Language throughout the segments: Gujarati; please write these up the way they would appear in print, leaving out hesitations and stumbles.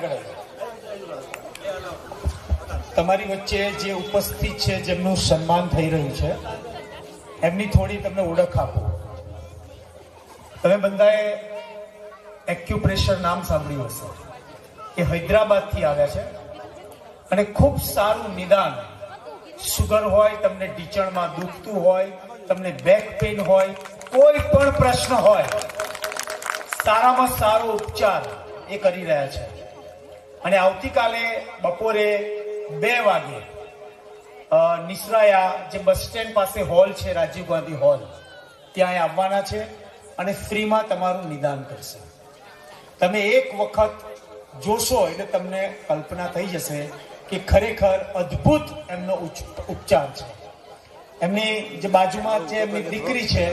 આગળ તમારી વચ્ચે જે ઉપસ્થિત છે, જેમનું સન્માન થઈ રહ્યું છે, એમની થોડી તમને ઓળખ આપો. તમે બધાએ એક્યુપ્રેશર નામ સાંભળ્યું હશે, એ હૈદરાબાદથી આવ્યા છે અને ખૂબ સારું નિદાન. સુગર હોય, તમને ઢીચણમાં દુખતું હોય, તમને બેક પેઇન હોય, કોઈ પણ પ્રશ્ન હોય, સારામાં સારો ઉપચાર એ કરી રહ્યા છે. અને આવતીકાલે બપોરે 2 વાગે નિસરાયા જે બસ સ્ટેન્ડ પાસે હોલ છે, રાજીવ ગાંધી હોલ, ત્યાં આવવાના છે અને ફ્રીમાં તમારું નિદાન કરશે. તમે એક વખત જોશો એટલે તમને કલ્પના થઈ જશે કે ખરેખર અદ્ભુત એમનો ઉપચાર છે. એમની જે બાજુમાં જે એમની દીકરી છે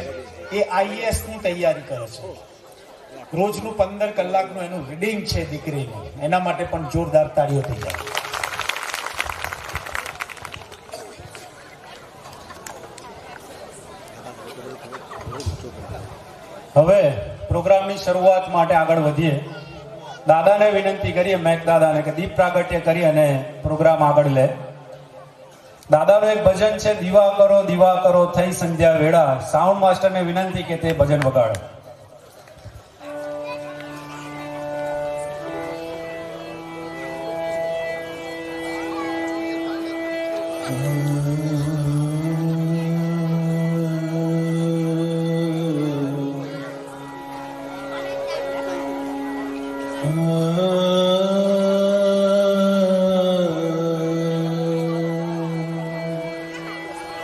એ IAS ની તૈયારી કરે છે. રોજનું 15 કલાકનું એનું રીડિંગ છે દીકરીનું. એના માટે પણ જોરદાર તાળીઓ થઈ જાય. હવે પ્રોગ્રામની શરૂઆત માટે આગળ વધીએ. દાદાને વિનંતી કરીએ, મેક દાદાને, કે દીપ પ્રાગટ્ય કરી અને પ્રોગ્રામ આગળ લે. દાદાનું એક ભજન છે, દીવા કરો થઈ સંધ્યા વેળા. સાઉન્ડ માસ્ટરને વિનંતી કે તે ભજન વગાડો.